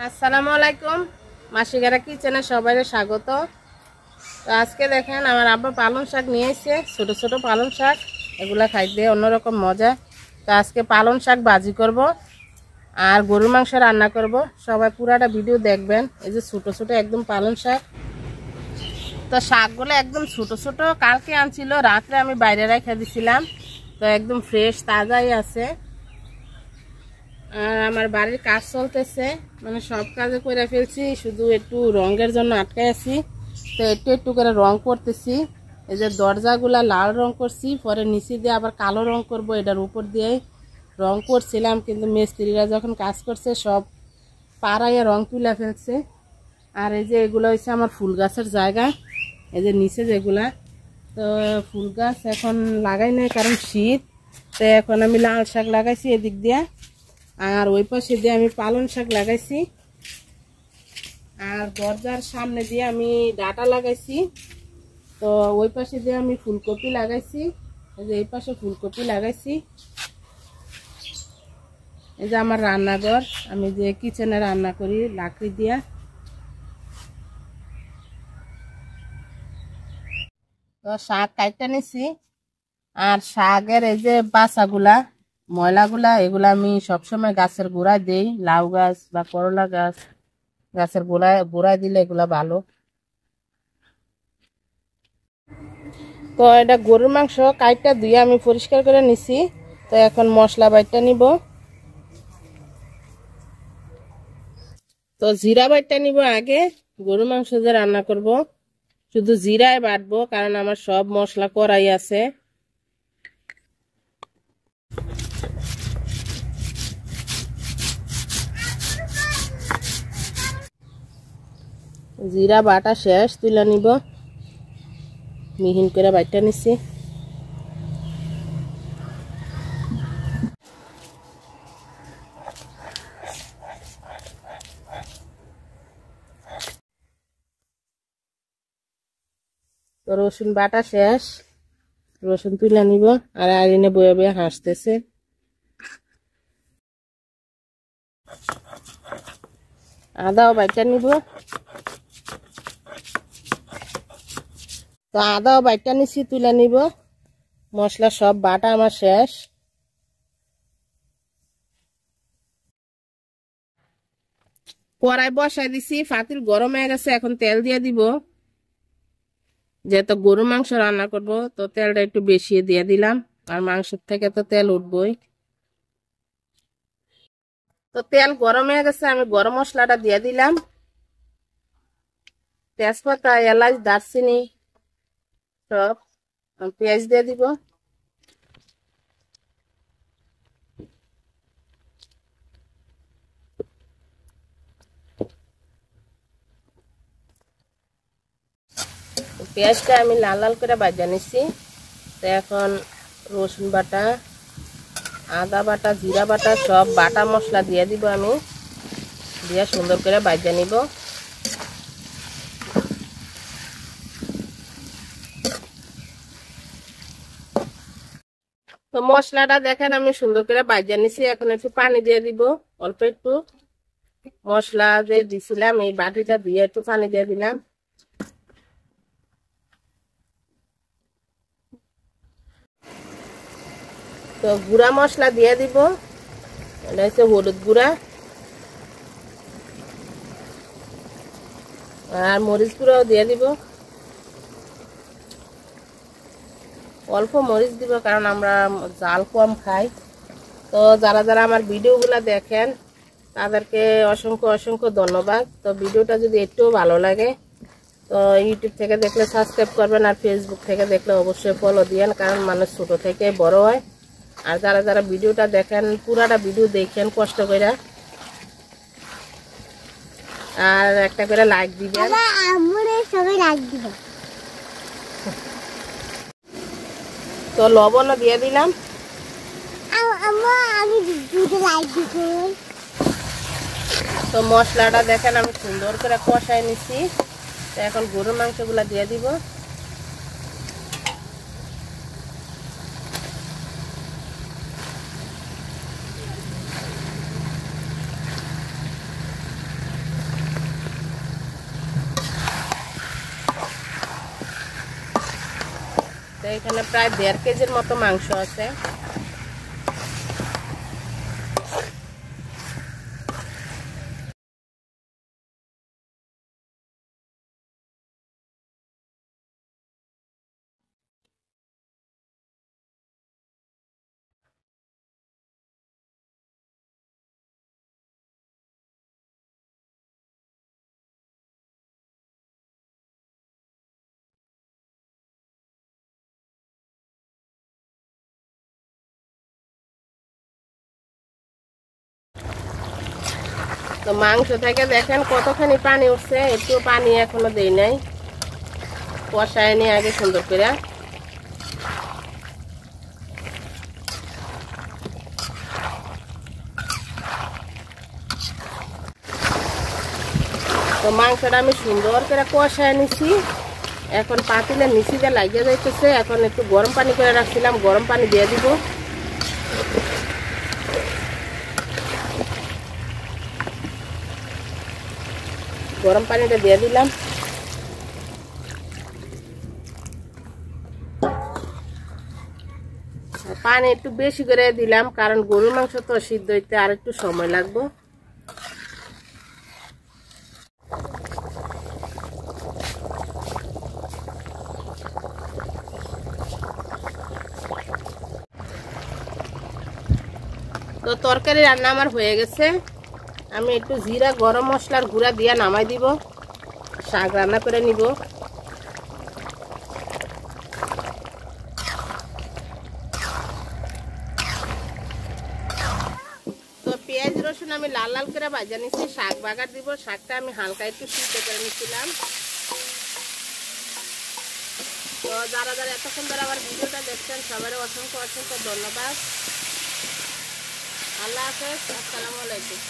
আসসালামু আলাইকুম। মাসিগারা কিচেনে সবাইকে স্বাগত। তো আজকে দেখেন আমার আব্বা পালং শাক নিয়ে এসেছে, ছোটো ছোটো পালং শাক। এগুলা খাইতে অন্যরকম মজা। তো আজকে পালং শাক ভাজি করব আর গরুর মাংস রান্না করব। সবাই পুরাটা ভিডিও দেখবেন। এই যে ছোটো ছোটো একদম পালং শাক। তো শাকগুলো একদম ছোটো ছোটো, কালকে আনছিল, রাত্রে আমি বাইরে রেখে দিছিলাম। তো একদম ফ্রেশ তাজাই আছে। আর আমার বাড়ির কাজ চলতেছে, মানে সব কাজে করে ফেলছি, শুধু একটু রঙের জন্য আটকায় আছি। তো একটু একটু করে রং করতেছি। এই যে দরজাগুলা লাল রং করছি, পরে নিচে দিয়ে আবার কালো রং করব। এটার উপর দিয়ে রং করছিলাম, কিন্তু মিস্ত্রিরা যখন কাজ করছে সব পাড়াইয়া রং তুলে ফেলছে। আর এই যে এগুলো হচ্ছে আমার ফুল গাছের জায়গা। এই যে নিচে যেগুলা, তো ফুল গাছ এখন লাগাই নাই কারণ শীত। তো এখন আমি লাল শাক লাগাইছি এদিক দিয়ে, আর ওই পাশে দিয়ে আমি পালং শাক লাগাইছি। আর দরজার সামনে দিয়ে আমি ডাটা লাগাইছি। তো ওই পাশে দিয়ে আমি ফুলকপি লাগাইছি। এই যে এই পাশে ফুলকপি লাগাইছি। এই যে আমার রান্নাঘর, আমি যে কিচেনে রান্না করি লাকড়ি দিয়া। তো শাক কাটতে নিছি। আর শাকের এই যে বাসাগুলা, ময়লাগুলা, এগুলা আমি সবসময় গাছের গোড়ায় দেই। লাউ গাছ বা করলা গাছ গাছের গোড়ায় দিলে এগুলা ভালো। তো এটা গরুর মাংস কাইটটা ধুয়ে আমি পরিষ্কার করে নিছি। তো এখন মশলা বাইটটা নিব। তো জিরা বাইটটা নিব আগে। গরুর মাংস যে রান্না করব শুধু জিরায় বাটবো, কারণ আমার সব মশলা করাই আছে। জিরা বাটা শেষ, তুলে নিব। মিহিন করে বাইটটা নিছি। তো রসুন বাটা শেষ, রসুন তুলে নিব। আর আইনে বয়ে বয়ে হাসতেছে। আদাও বাইটটা নিব। তো আদাও বাইটটা নিছি, তুলে নিব। মশলা সব বাটা আমার শেষ। কড়াই বসাই দিছি, পাতিল গরম হয়ে গেছে। এখন তেল দিয়ে দিব। যেহেতু গরু মাংস রান্না করব, তো তেলটা একটু বেশি দিয়ে দিলাম। আর মাংসের থেকে তো তেল উঠবই। তো তেল গরম হয়ে গেছে, আমি গরম মশলাটা দিয়ে দিলাম। তেজপাতা, এলাচ, দারচিনি সব। পেঁয়াজ দিয়ে দিব। পেঁয়াজটা আমি লাল লাল করে ভাজা নিছি। তো এখন রসুন বাটা, আদা বাটা, জিরা বাটা সব বাটা মশলা দিয়ে দিব। আমি দিয়ে সুন্দর করে ভাজা নিব। তো মশলাটা দেখেন আমি সুন্দর করে ভাজা নিছি। এখন একটু পানি দিয়ে দিব, অল্প একটু। মশলা যে দিছিলাম এই বাটিটা দিয়ে একটু পানি দিয়ে দিলাম। তো গুঁড়া মশলা দিয়ে দিব। এটা হচ্ছে হলুদ গুঁড়া আর মরিচ গুঁড়াও দিয়ে দিব। অল্প মরিচ দিব, কারণ আমরা ঝাল কম খাই। তো যারা যারা আমার ভিডিওগুলো দেখেন তাদেরকে অসংখ্য অসংখ্য ধন্যবাদ। তো ভিডিওটা যদি একটু ভালো লাগে তো ইউটিউব থেকে দেখলে সাবস্ক্রাইব করবেন, আর ফেসবুক থেকে দেখলে অবশ্যই ফলো দিয়েন, কারণ মানুষ ছোট থেকে বড় হয়। আর যারা যারা ভিডিওটা দেখেন পুরাটা ভিডিও দেখেন কষ্ট করে, আর একটা করে লাইক দিবেন। তো লবণও দিয়ে দিলাম। তো মশলাটা দেখেন আমি সুন্দর করে কষাই নিছি। তো এখন গরুর মাংসগুলো দিয়ে দিব। এখানে প্রায় 1.5 কেজির মতো মাংস আছে। তো মাংস থেকে দেখেন কতখানি পানি উঠছে, একটু পানি এখনো দেই নাই, কষায় নিয়ে আগে সুন্দর করে। তো মাংসটা আমি সুন্দর করে কষায় নিছি। এখন পাতিলে নিচিতে লাগিয়ে যাইতেছে। এখন একটু গরম পানি করে রাখছিলাম, গরম পানি দিয়ে দিব। গরম পানিটা দিয়ে দিলাম। পানি একটু বেশি করে দিলাম, কারণ গরুর মাংস তো সিদ্ধ হইতে আর একটু সময় লাগবে। তো তরকারি রান্না আমার হয়ে গেছে। আমি একটু জিরা গরম মশলার গুঁড়া দিয়ে নামাই দিব, শাক রান্না করে নিব। তো পেঁয়াজ রসুন আমি লাল লাল করে ভাজা নিচ্ছি, শাক বাগার দিব। শাকটা আমি হালকা একটু সিদ্ধ করে নিচ্ছিলাম। তো যারা যারা এতক্ষণ ধরে আমার ভিডিওটা দেখছেন সবাই অসংখ্য অসংখ্য ধন্যবাদ। আল্লাহ হাফেজ, আসসালামু আলাইকুম।